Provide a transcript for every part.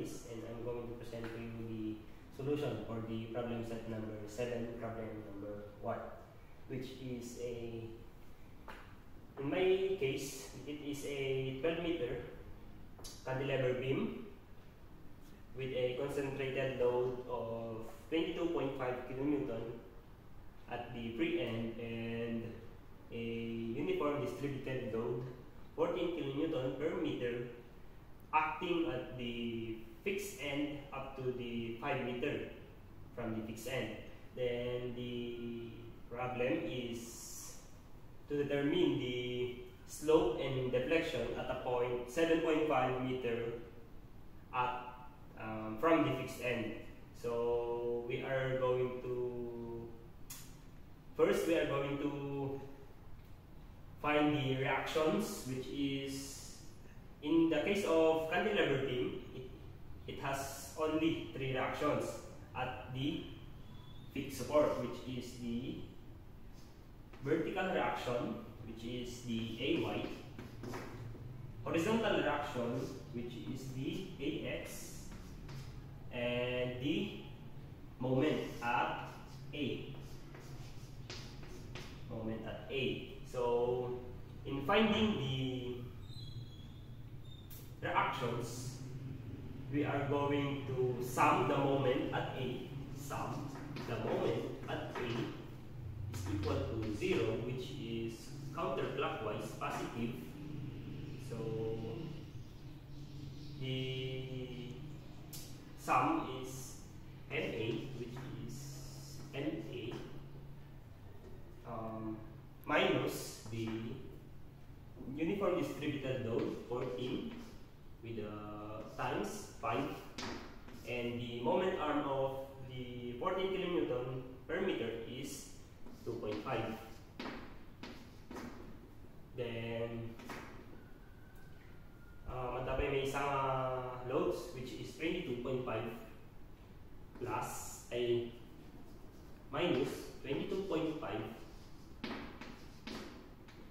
Luis, and I'm going to present to you the solution for the problem set number 7, problem number 1, which is in my case, it is a 12-meter cantilever beam with a concentrated load of 22.5 kilonewton at the free end and a uniform distributed load 14 kilonewton per meter acting at the fixed end up to the 5 meter from the fixed end. Then the problem is to determine the slope and deflection at a point 7.5 meter up from the fixed end. So we are going to find the reactions, which is in the case of cantilever beam, it has only 3 reactions at the fixed support, which is the vertical reaction, which is the AY, horizontal reaction, which is the AX, and the moment at A. So in finding the reactions, we are going to sum the moment at A. Sum the moment at A is equal to 0, which is counterclockwise positive. So the sum is NA, which is NA minus the uniform distributed load 14 with times 5, and the moment arm of the 14 kilonewton per meter is 2.5. Then matapay may isang loads, which is 22.5 plus ay minus 22.5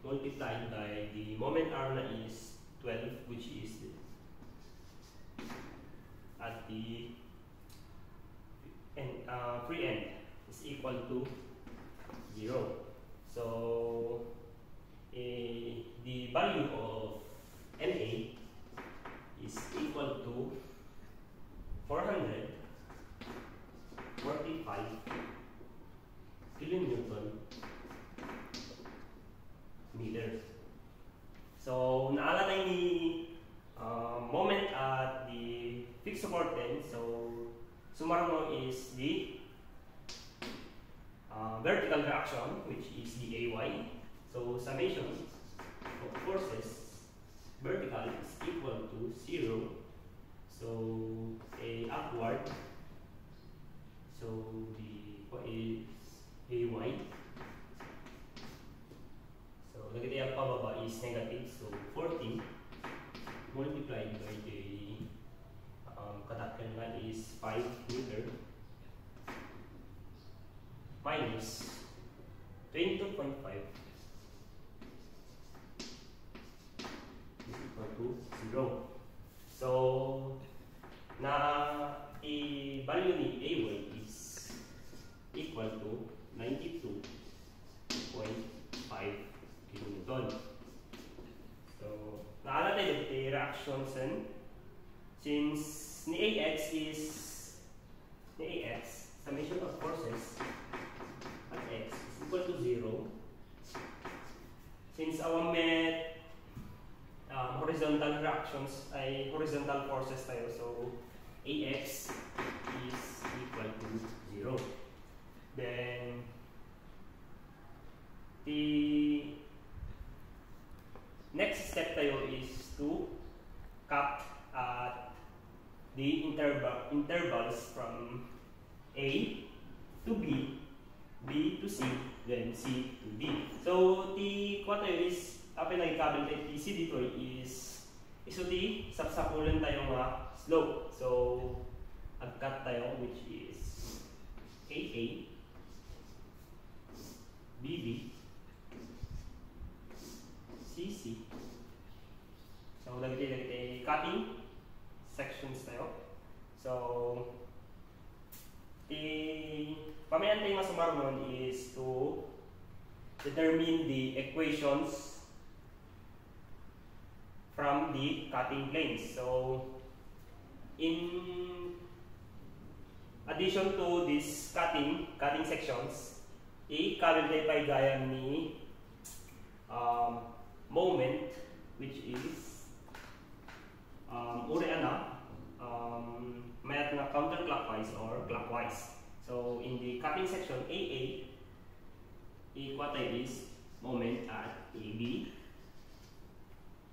multiplied by the moment arm na is 12, which is at the free end is equal to 0. So the value of NA is equal to 445 kilonewton meter. So naalala ni moment at the fixed support end. So summary is the vertical reaction, which is the AY. So summation of forces vertical is equal to 0. So a upward, so the what is AY. So lagi tayo pababa is negative. So 14 multiplied by the katakyan nga is 5 meter minus 22.5 is equal to 0. So na i-value ni AY is equal to 92.5 kilonewton. So naalala tayo the reactions, and since ni AX is summation of forces at X is equal to 0, since our met horizontal reactions ay horizontal forces tayo, so AX is equal to 0. Then the next step tayo is to cut at the intervals from A to B, B to C, then C to D. So the kuha tayo is apay nagkabel tayo TC dito is isuti sapsapulan tayo nga slope. So agkat tayo, which is AA, BB, CC. So lagi tayo cutting sections tayo. So, pamayantay nga sumaro nun is to determine the equations from the cutting planes. So, in addition to this cutting sections, i-calculate gaya ni moment, which is uri ana mayat na counterclockwise or clockwise. So in the cutting section AA, what is moment at AB.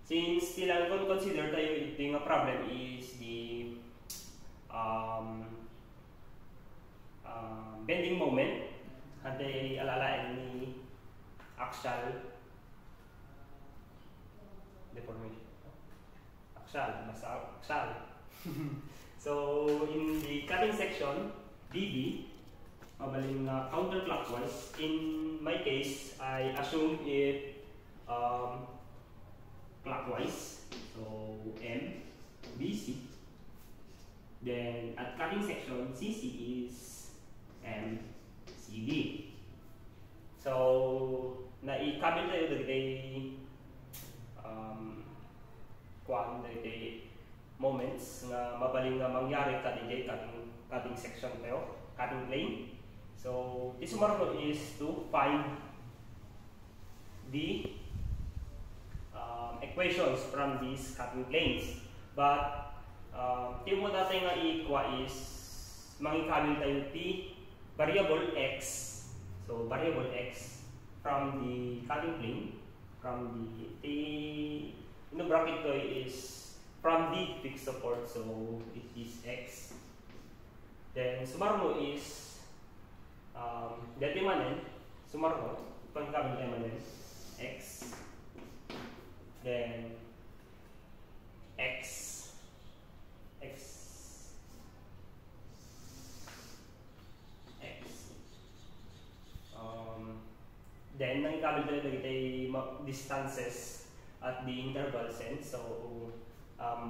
Since still kung consider tayo ito yung problem is the bending moment, hantay alalain ni axial deformation. Axial. So in the cutting section DB, mabaling counterclockwise. In my case, I assume it clockwise. So M, BC. Then at cutting section CC is M, CD. So na-i-cabin tayo dagday moments nga mabaling nga mangyari cutting section tayo, cutting plane. So this one is to find the equations from these cutting planes. But yung mo natin nga i-equa is mangikabil tayo t variable x. So variable x from the cutting plane, from the bracket ko is from the fixed support, so it is x. Then sumarmo is dati manen sumarmo pangkabil tayo manen x. Then x. Then nangkabil tayo dagiti distances at the interval sense. So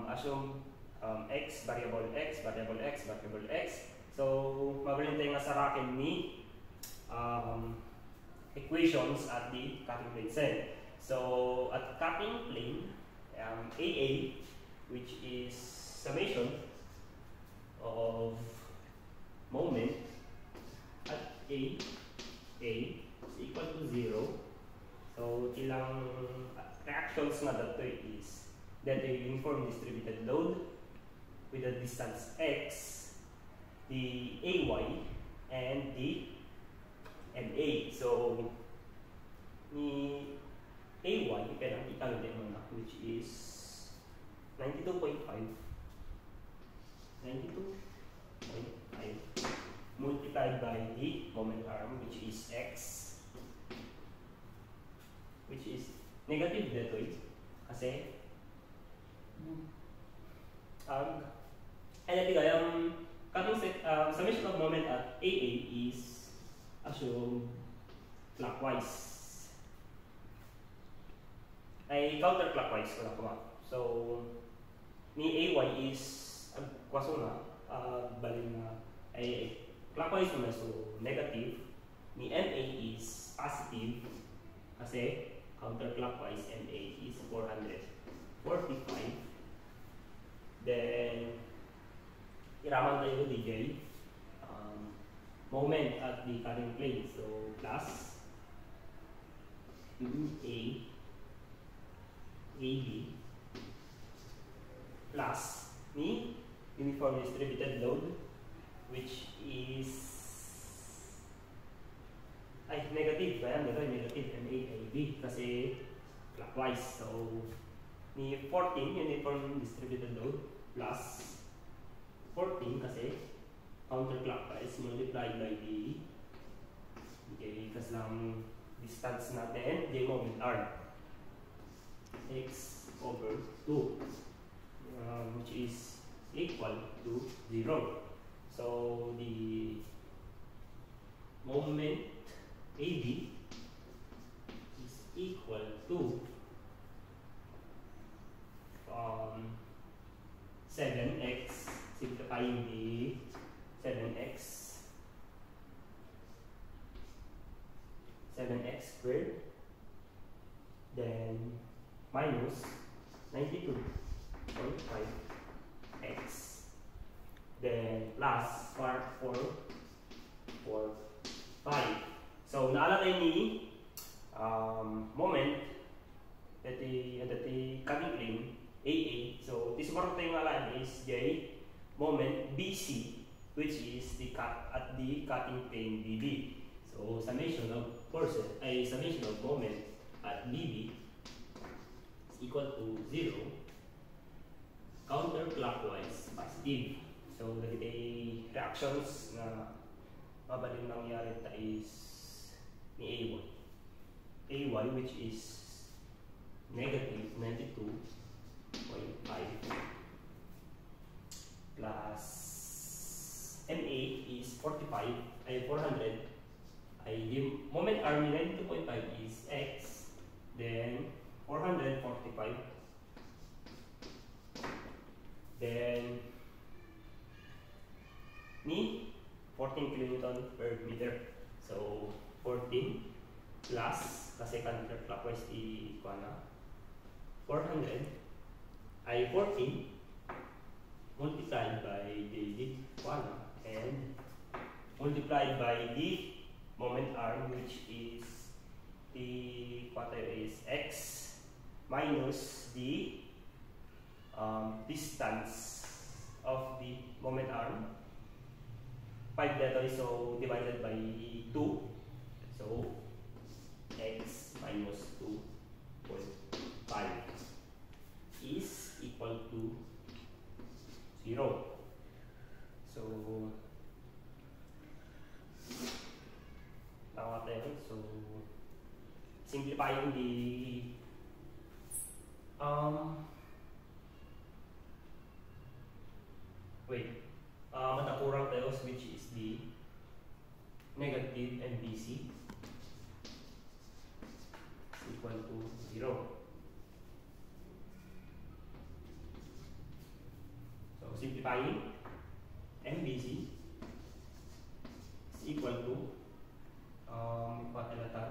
assume x, variable x. So mabalin tayo nga sa rakin ni equations at the cutting plane set. So at cutting plane AA, which is summation of moment at A is equal to 0. So ilang reactions nga dato is that a uniform distributed load with a distance x, the AY, and the MA. So ni AY, kailangan ikalulin mo na, which is 92.5 multiplied by the moment arm, which is x, which is negative dito kasi summation of moment at AA is assumed clockwise. Ay counterclockwise ko na. So ni AY is kwaso na balin na ay clockwise na, so negative. Ni MA is positive kasi counterclockwise. MA is 445. Then iraman tayo DJ moment at the cutting plane, so plus A AB plus ni uniform distributed load, which is negative MAAB kasi clockwise. So ni 14 uniform distributed load plus 14 kasi counterclockwise multiplied by the kasi lang distance natin, the moment arm, x over 2, which is equal to 0. So the moment AB is equal to 7x, simplify simplifying the 7x squared, then minus 92.5x, then plus 4.5. So naalala ni moment that the cutting plane AA. So this one thing is J moment BC, which is the cut at the cutting plane BB. So summation of forces, a summation of moment at BB is equal to 0 counterclockwise positive. So the reactions na mabalin nangyari is ni AY, which is negative 92.5 plus MA is 400. The moment arm 92.5 is X, then 445, then ni 14 kilonewton per meter. So 14 plus, kasi counterclockwise di ko na, 400 ay 14 multiplied by the and multiplied by the moment arm, which is the x minus the distance of the moment arm, 5 dito, so divided by 2, so x minus 2.5 is equal to 0. So so simplifying the matakurang tayo, which is the negative MBC is equal to 0. So simplifying, MBC is equal to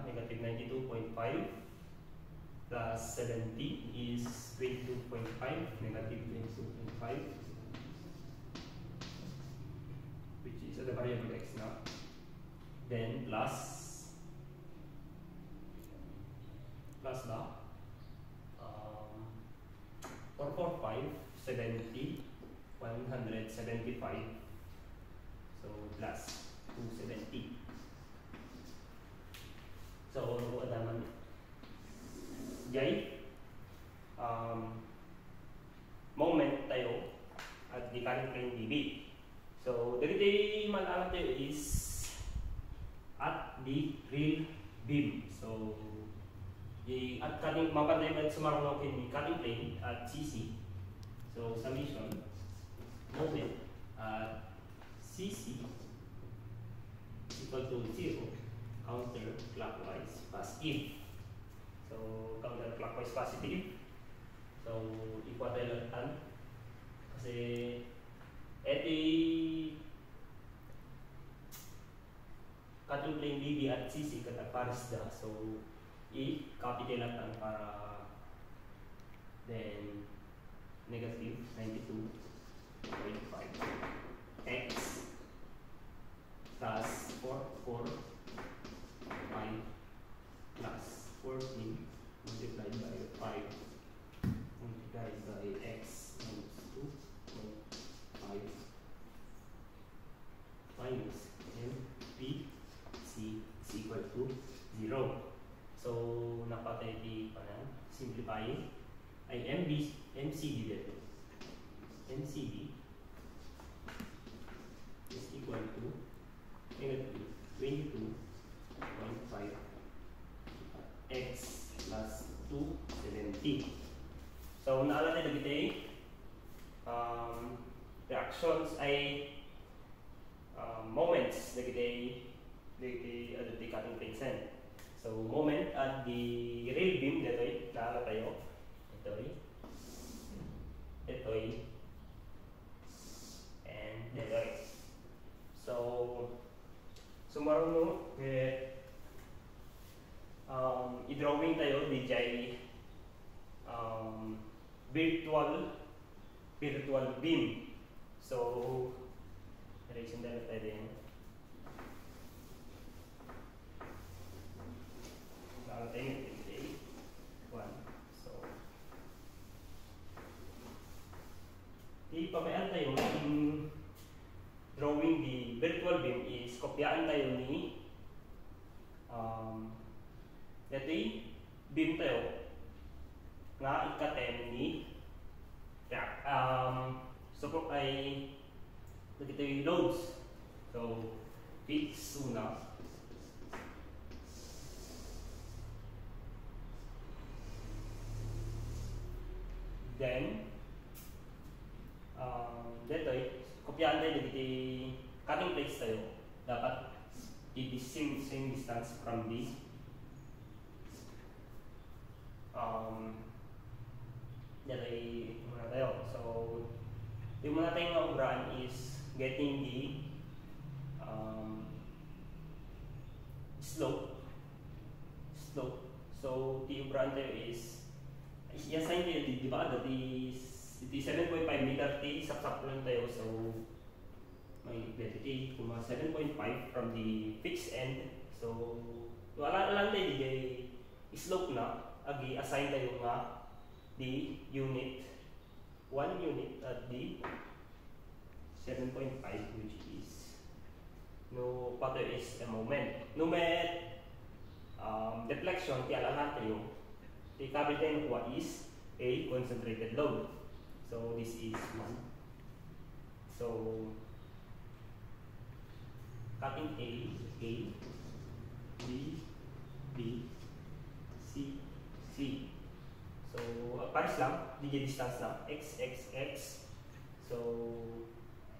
negative 92.5 plus 70 is 22.5, negative 22.5, which is the variable x now. Then plus the 445, 70, 175, so plus 270. So adaman J moment tayo at the cutting plane DB. So dagiti malala tayo is at the real beam. So at cutting mapatay at sumarunok in the cutting plane at CC. So summation moment at CC is equal to 0 counterclockwise positive. So counterclockwise positive. So equal tayo lang kasi cutting plane BB at CC katag pares da. So i-copy tayo lang para then negative 92.5 x plus 4 plus 14 multiplied by 5 multiplied by x minus 2.5 minus MPC is equal to 0. So napatay di simplifying ay MCD dito. MCD is equal to negative 22.5 x plus 270. So naalala na dito reactions ay moments na dito cutting plane sen. So moment at the real beam dito naalala tayo ito and DJ virtual beam. So, erase na tayo din. Tayo DJ 1. So, ipamayaan tayo in drawing the virtual beam is kopyaan tayo ni dati beam tayo nga ika-10 ni so ay dito yung loads. So fix una. Then dito kopyaan tayo dito cutting plates tayo. Dapat i-same distance from this. Dito muna tayo. So yung muna tayong maurahan is getting the slope. So the ubrahan tayo is i-assign tayo di ba? Dati 7.5 meter T saksak lang tayo. So may dati 7.5 from the fixed end. So wala lang tayo di slope na agi assign tayo nga the unit 1 unit at the 7.5 which is no pato is a moment. No met deflection ti alala tayo. The capital nakuha is a concentrated load. So this is 1. So cutting A, B, C, C. So pares lang, DJ distance lang, X, X, X. So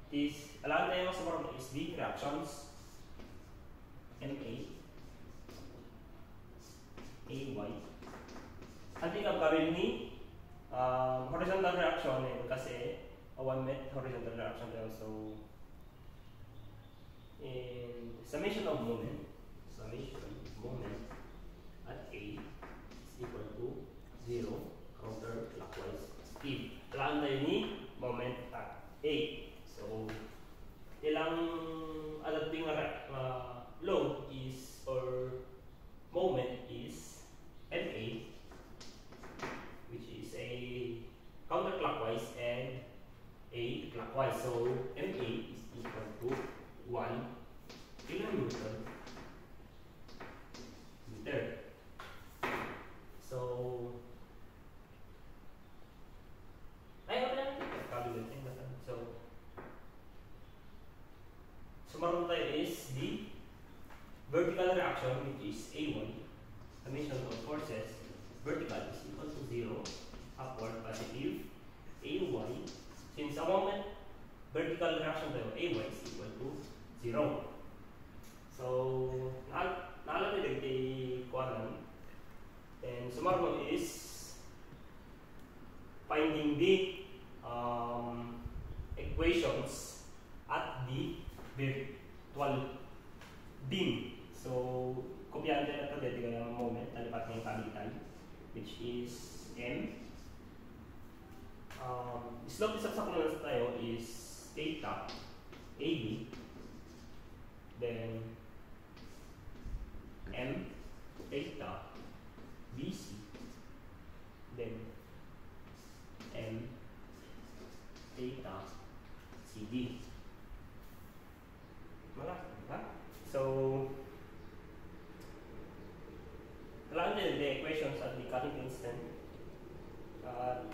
this, alam tayo sa mga is the reactions MA, AY. At ang gawin ni horizontal reaction kasi 1 met horizontal reaction tayo. So in summation of moment at A is equal to 0 counterclockwise speed. Alam tayo ni moment at A. So ilang adapting load is or moment is MA, which is a counterclockwise and a clockwise. So MA is equal to 1 kilonewton meter. So summary tayo is the vertical reaction which is A1, summation of forces vertical is equal to 0, upward positive, AY, since a moment vertical reaction tayo AY is equal to 0. So naalala nila kay Kuanan, and summary is finding the equations at the virtual beam. So kopyahan tayo na ito dito kaya moment nalipat ng capital which is M. Slope isaksak na lang tayo is theta AB, then M theta BC, then M theta CD. Malaki, ha? So kailangan din the equations at the cutting instant at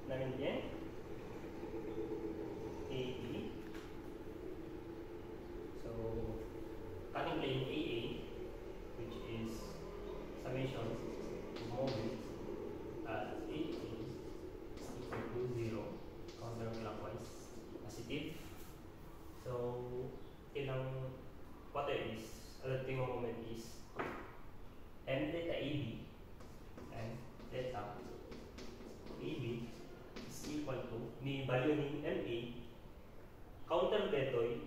namin yan AB. So cutting plane AA, which is summation of moment at 18 is equal to 0 counterclockwise positive. So ilang what is other thing of moment is M theta AB, and theta AB is equal to ni value ni MA counter detoy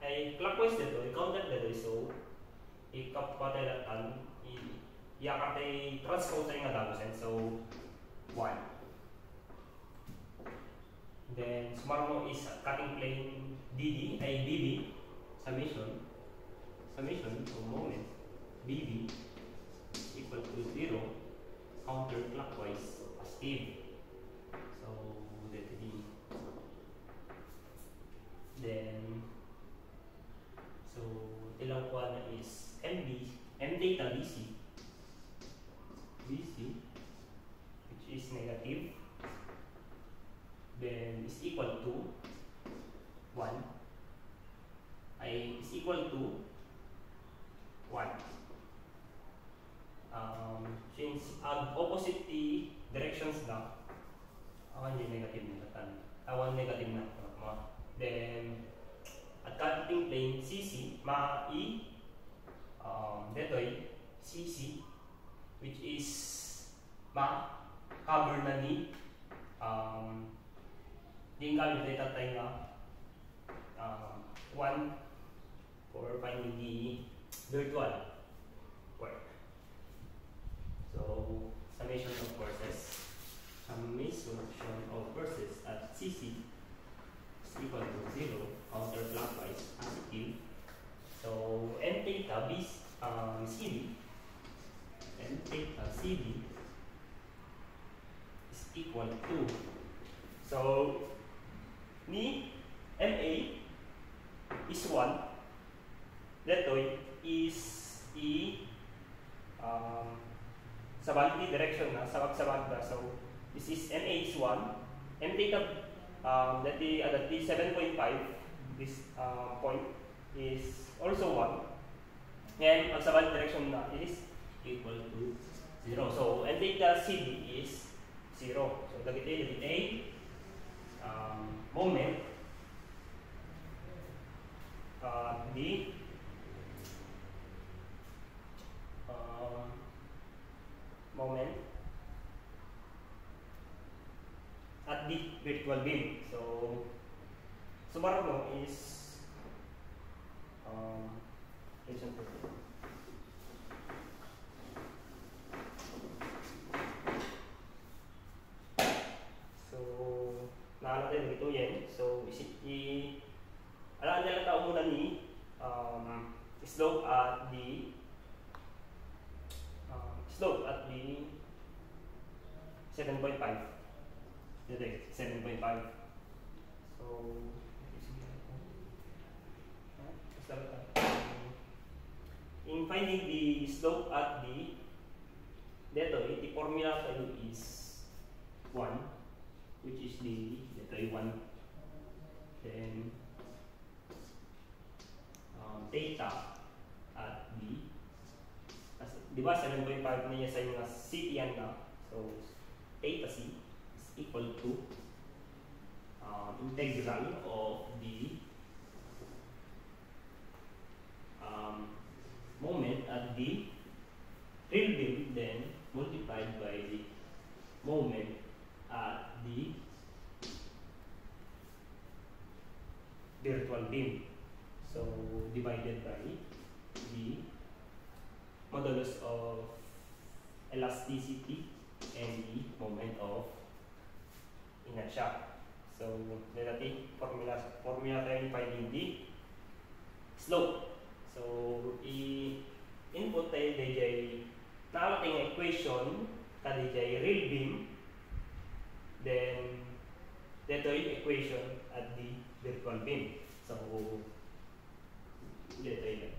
ay clockwise detoy, counter detoy yakatay transpose nga dagusen. So 1. Then sumarmo is cutting plane DD ay BB summation of moment BB equal to 0 counterclockwise positive. So that D. Then so ilang kuha na is M theta BC which is negative, then is equal to 1 ay is equal to 1. Since opposite the directions na awan yung negative na tan awan negative na then at cutting plane CC detoy CC which is cover na ni yung calculate tayo nga 1 for finding the virtual work. So summation of forces at CC is equal to 0 counterclockwise positive. So n theta CD is equal to, so ni MA is 1, detoy is sa balik direction na sabag na. So this is MA is 1, M theta that the 7.5, this point is also 1, and ang sa balik direction na is equal to 0. So M theta CD is 0. So dagit A moment the moment at the virtual beam. So sumarno is nakalagay dito yan. So alam nila tao muna ni slope at the 7.5. Direct 7.5. So in finding the slope at the detoy, the formula tayo is 1, which is the detoy 1. Then theta at the, di ba 7.5 na niya sa yung CT yan na. So theta C is equal to integral of the moment at the real beam, then multiplied by the moment at the virtual beam. So divided by the modulus of elasticity and the moment of inertia. So relative formula tayo finding the slope. So input tayo DJ nakalating equation ka DJ real beam, then dito yung equation at the virtual beam. So dito yun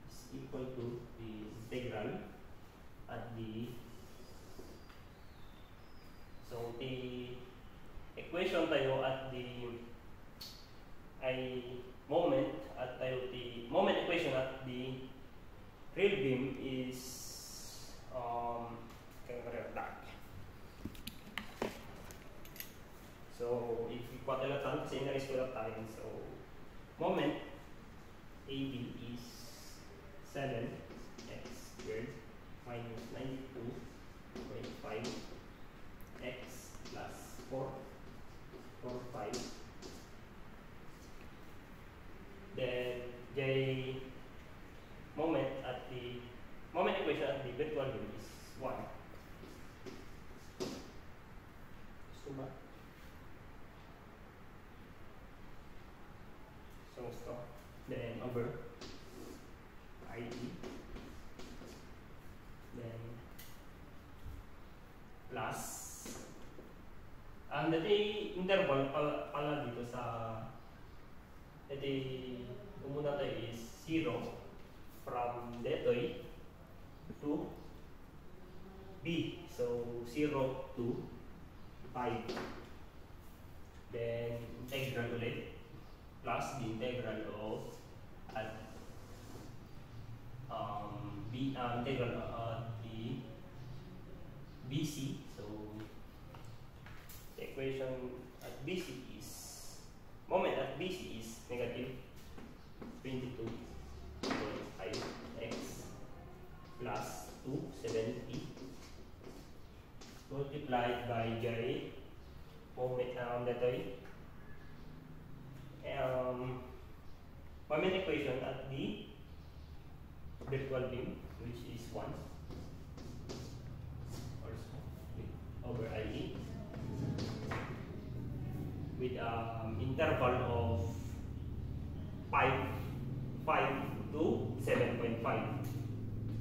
is equal to the integral at the, so the equation tayo at the ay moment at tayo the moment equation at the real beam is so if we quadrilateral kasi na-raise ko lang tayo, so moment AB is 7x squared minus 92.5 x plus 4.5. Then J then over IT, then plus ang dati interval pala dito sa dati umuna tayo is 0 from detoy to B, so 0 to 5, then integral ulit plus the integral of integral the BC. So the equation at BC is moment at BC is negative 22.5 x plus 270 multiplied by J moment moment equation at the virtual beam, which is 1 also over IE with interval of 5 to 7.5,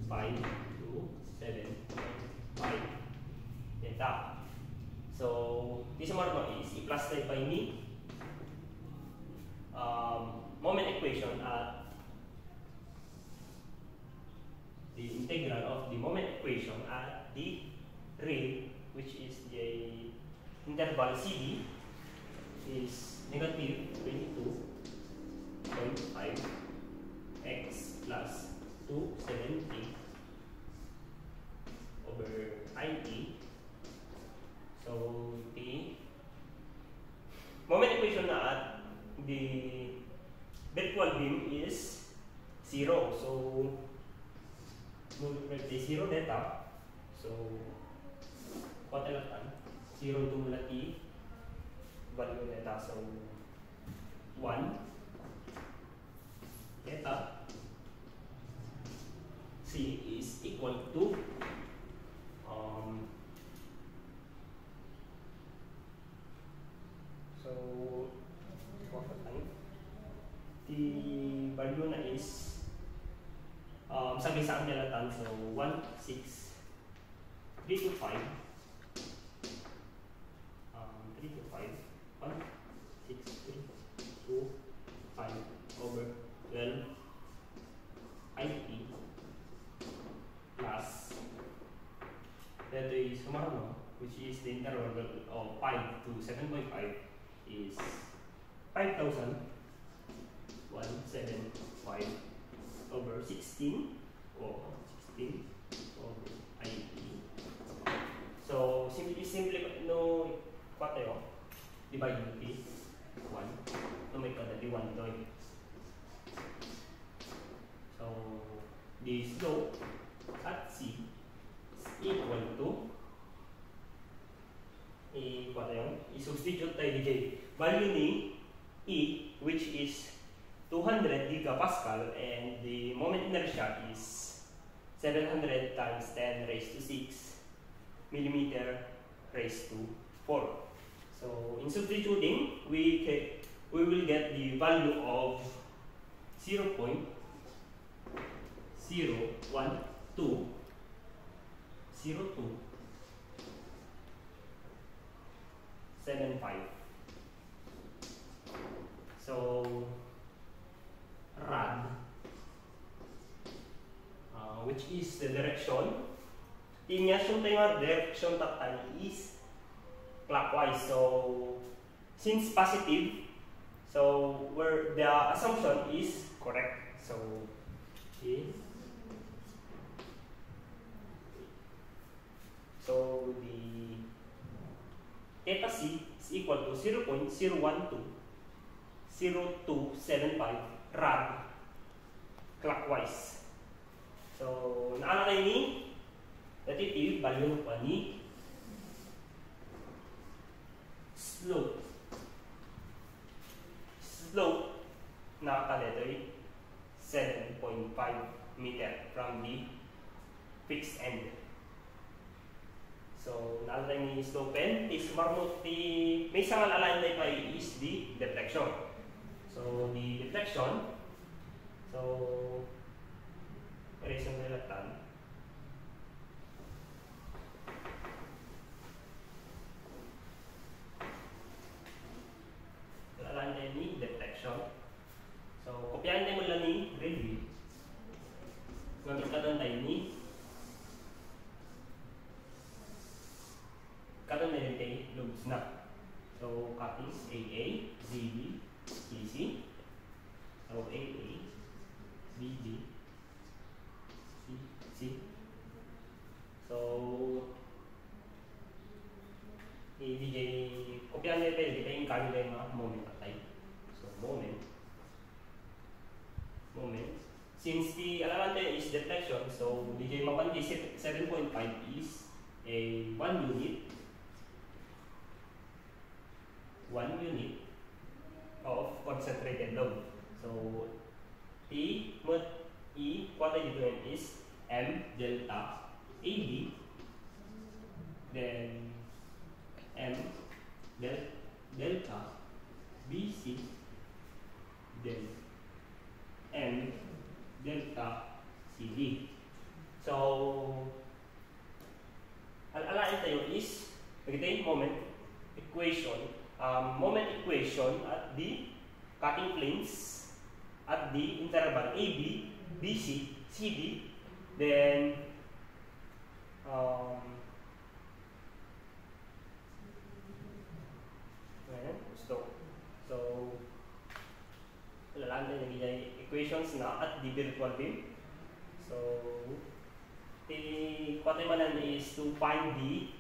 5 to 7.5 theta. So this one is i-plus tayo by ni moment equation at the integral of the moment equation at the rail, which is the interval CD, is negative 22.5 x plus 270 over IT. So the moment equation at the virtual beam is 0. So multiply the 0 theta. So what else? 0 to multi value theta. So 1 theta C is equal to so what the value na is sabi-sabi nila tan, so 1, 6, 3 to 5, 3 to 5, 1, 6, 3, 2, 5 over 12 IT plus that is sumama, which is the interval of 5 to 7.5 is 5,175 over 16 or 16 over IT. So simply no what tayo divide by 1 to make the 1 doy. So the slope at C is equal to what tayo i-substitute tayo di value ni E, which is 200 gigapascal, and the moment inertia is 700 times 10 raised to 6 millimeter raised to 4. So in substituting, we will get the value of 0.012 0275. So rad, which is the direction. Inyasyon tayo direction tatay is clockwise. So since positive, so where the assumption is correct. So okay. So the theta C is equal to 0.0120275 rad clockwise. So naalala ni dati value pa ni slope nakakadetoy 7.5 meter from the fixed end. So naalala ni slope is marunot may sangal align tayo pa is the deflection. So the deflection So, erase yung reluctant. Alam na ni deflection. So, kopyahan din mo lang ni review. Ngamit ka doon tayo ni karon na yung tayo loops na. So, copy AA, ZB, CC. So, AA, BB, CC. So, i-DJ, kopyahan na tayo, kita yung kanila yung mga moment at time. So, moment. Since the element is deflection, so DJ Mapanti 7.5 is a 1 unit of concentrated load. So T mod E quarter equivalent is M delta AB, then M delta BC, then M delta CD. So, alain tayo is retain moment equation. Moment equation at the cutting planes at the interval AB, BC, CD. Then, so alalaan tayo ng equations na at the virtual beam. So, the katimanan is to find the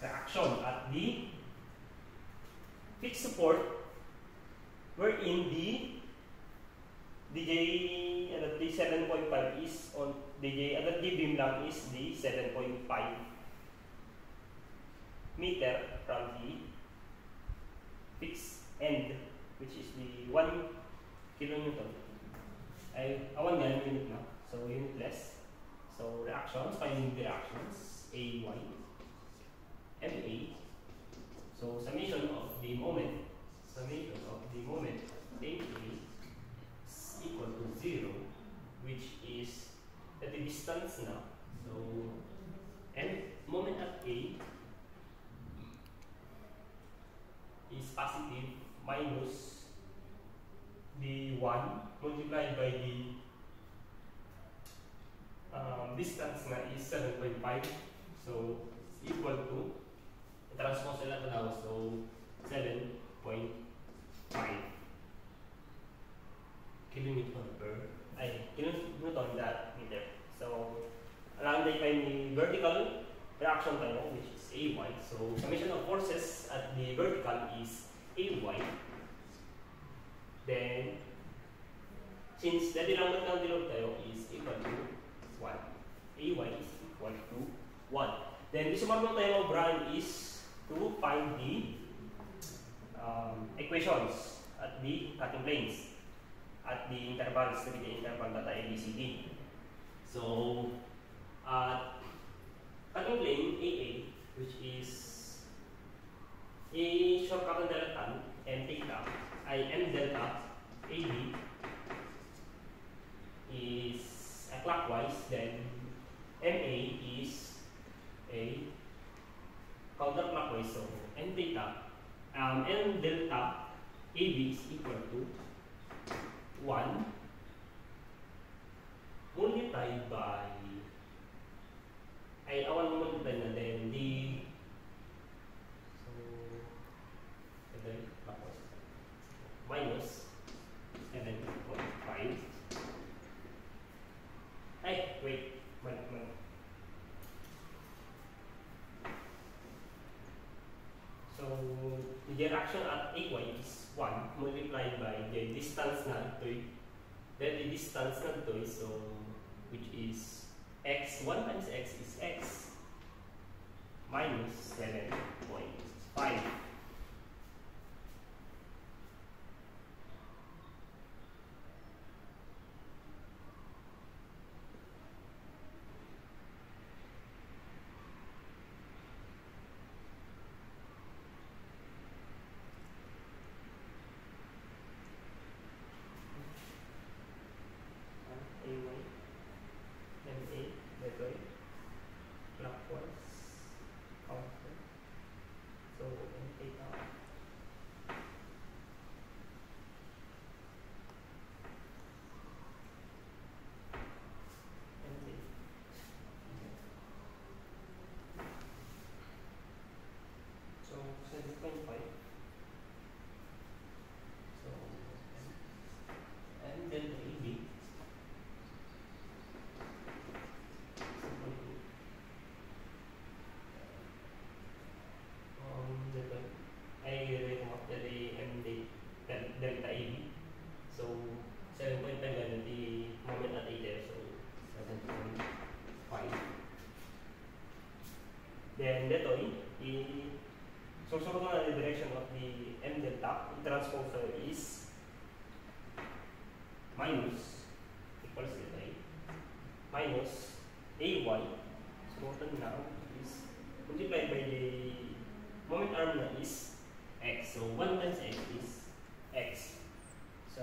reaction at the fixed support wherein the DJ at the 7.5 is on DJ at the beam lang is the 7.5 meter from the fixed end, which is the 1 kilonewton. Ay, awan nga yung unit na. So, unitless. So, reactions, finding the reactions, AY, MA. So, summation of the moment, MA is equal to 0, which is at the distance na. So, moment at A is positive minus the 1 multiplied by the distance na is 7.5. So, it's equal to, transpose nila ito now, so 7.5 kilonewton that meter. So, around the vertical reaction tayo, which is AY. So, summation of forces at the vertical is AY. Then, since the lang ng dilog tayo is equal to 1. AY is equal to 1. Then, isumarmong tayo brand is to find the equations at the cutting planes at the intervals, the interval data ABCD. So, cutting plane AA, which is a shortcut delta M theta, M delta AB is clockwise, then MA is a counterclockwise, so M theta, M delta AB is equal to 1 multiplied by awan multiply na then the minus 7.5. Wait. So, the reaction at AY is 1 multiplied by the distance na ito. Then the distance na ito, so which is x, 1 times x is x minus 7.5. transposer is minus equals to a minus ay, so now is multiplied by the moment arm na is x. So 1 times x is x. So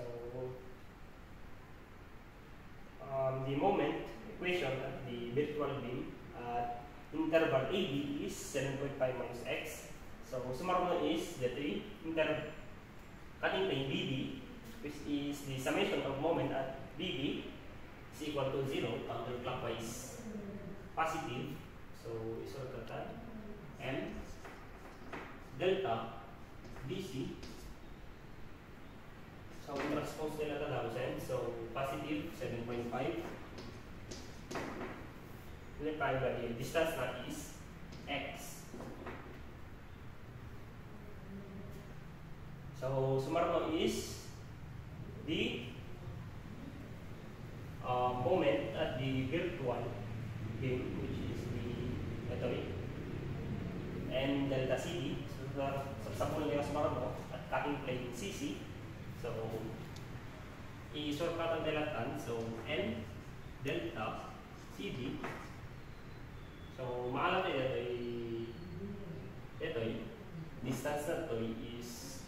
the moment equation at the virtual beam at interval AB is 7.5 minus x. So summary is that the cutting plane BB, which is the summation of moment at BB, is equal to 0 counterclockwise positive. So isort that M delta BC. So transpose nila 1,000. So positive 7.5 multiplied by the distance that is x. So summary is the moment at the virtual beam, which is the and delta CD. So sa nila summary at cutting plane CC. So i-shortcut ang delatan. So N delta CD. So maalam na ito distance na ito is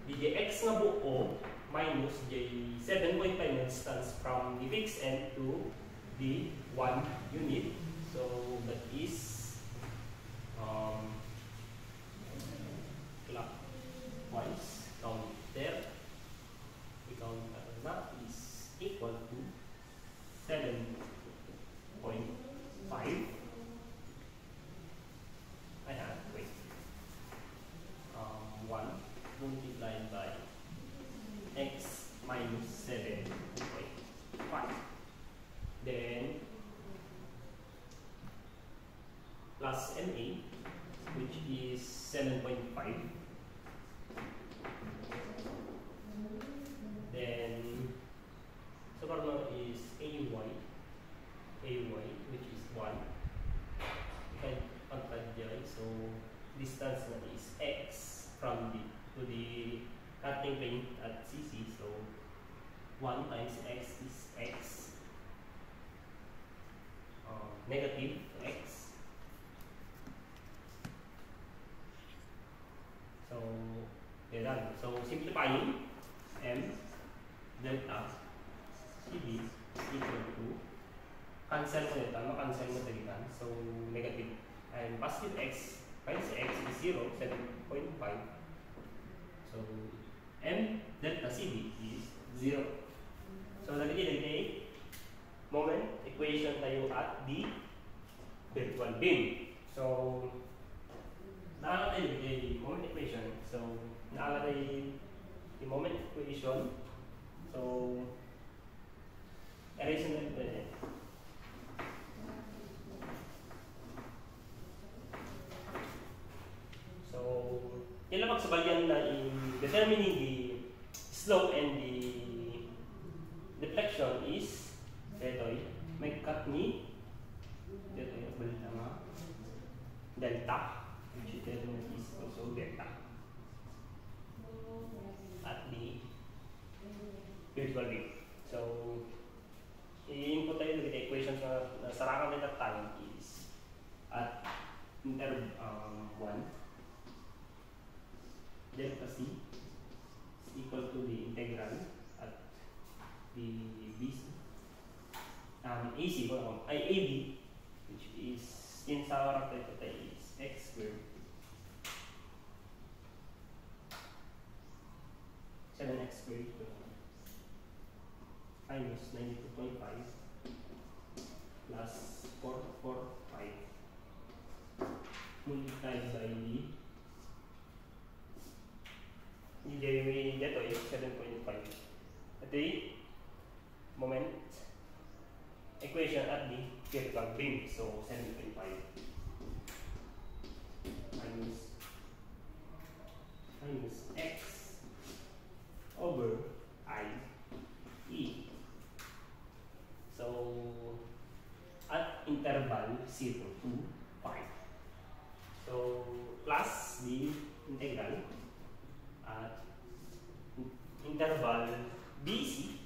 dx na buo minus j 7.5 na distance from the fixed end to the 1 unit. So that is clockwise counter. We count that is equal to 7.5. Wait. 1 multiplied by x minus 7.5. Then plus MA, which is 7.5. Then summary is AY, which is 1. You can pagkadjay. So distance na is x from the to the cutting plane at CC. So 1 times x is x, negative x. So they're done. So simplifying, M delta CD equal to cancel mo nito, cancel mo dalitan. So negative and positive x minus x is 0, 7.5. So M delta CD is 0. So nagiging moment equation tayo at the virtual beam. So naalatay the moment equation. So naalatay the moment equation. So erase na ito. So yan lang magsabalyan na in determining the slope and the deflection is ito may cut ni ito yung balita nga delta, which is also delta at the virtual beam. So i-input tayo with the equations na sarakan nila time is at interval 1 delta C is equal to the integral at the BC AC AB, which is in sa harap ito is x squared 7x squared minus 92.5 plus 445 multiplied by the dito is 7.5. Ito yung moment equation at the virtual beam. So 7.5 minus x over I E. So at interval 0 to 5. So plus the integral interval BC,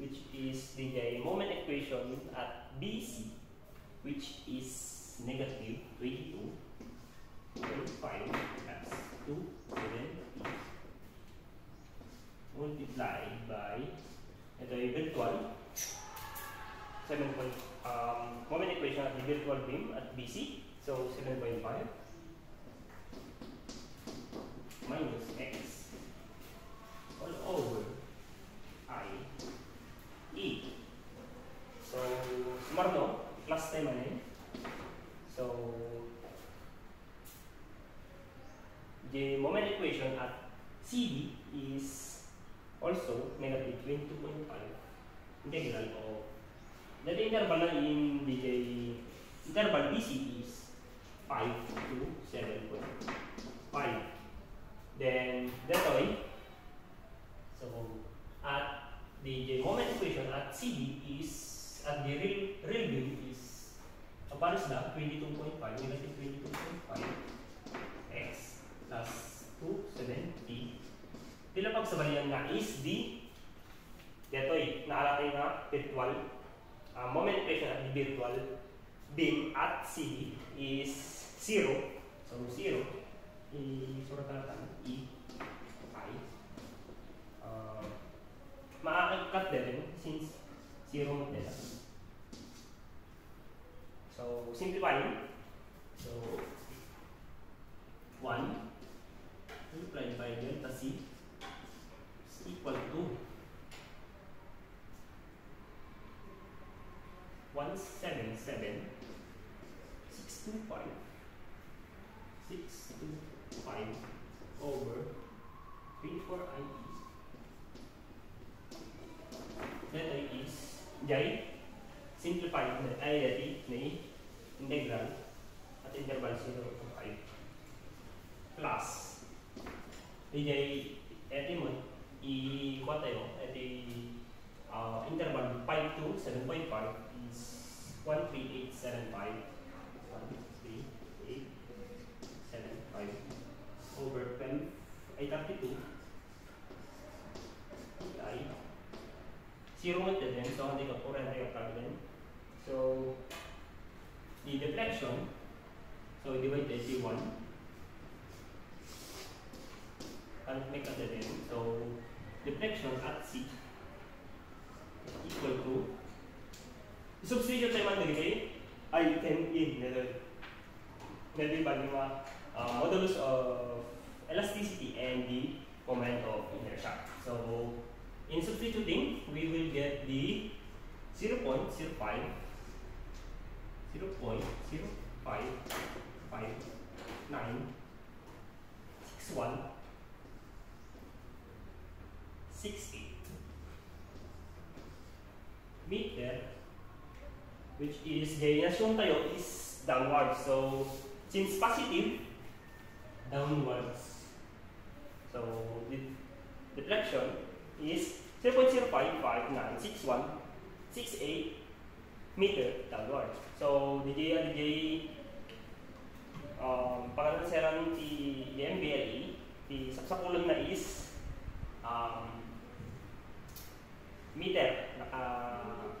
which is the moment equation at BC, which is negative 22.5 plus 270 multiplied by ito yung virtual 7. Moment equation at the virtual beam at BC, so 7.5 minus x all over I E. So sumarno plus tayo man eh. So the moment equation at CD is also negative 22.5 integral of the interval na in the interval BC is 5 to 7.5. Then that way, so at the moment equation at CD is at the real beam is pares na 22.5 negative 22.5 x plus 270. Tila pagsabalian nga is the detoy naalala nga virtual moment equation at the virtual beam at CD is 0. So 0 isurat natin E I maa-cut din since 0 mo nila. So simplifying, so 1 multiplied by delta C is equal to 177,625 over 24 IE. That is jay simplified na ay ni integral at interval 0 to 5 plus jay mo i-kuha tayo interval 5 to 7.5 is 13875 over 12 ay 32 ay 0 mo din, so hindi ka pura na yung problem. So the deflection, so divide by 1 and make a din, so deflection at C equal to substitute tayo man dito ay 10 in maybe ba yung modulus of elasticity and the moment of inertia. So in substituting, we will get the 0.05 meter, which is the assume tayo is downward. So since positive, downwards. So the deflection is 0.05596168 meter downward. So DJ pangalan seran di MBLE di saksakulon na is meter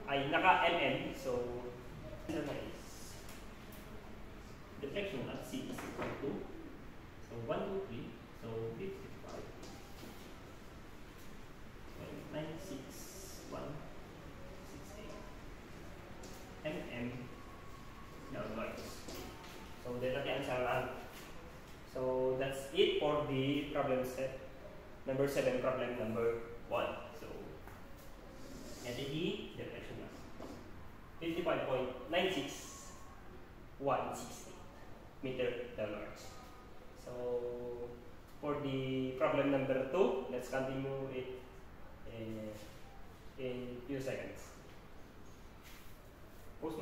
ay naka mm. So na is deflection at C is equal to so 1, 2, 3, so 55 96168 mm downwards. So that's the answer. So that's it for the problem set number 7, problem number 1. So entity deflection mass 55.96168 meter downwards. So for the problem number 2, let's continue it in few seconds. Post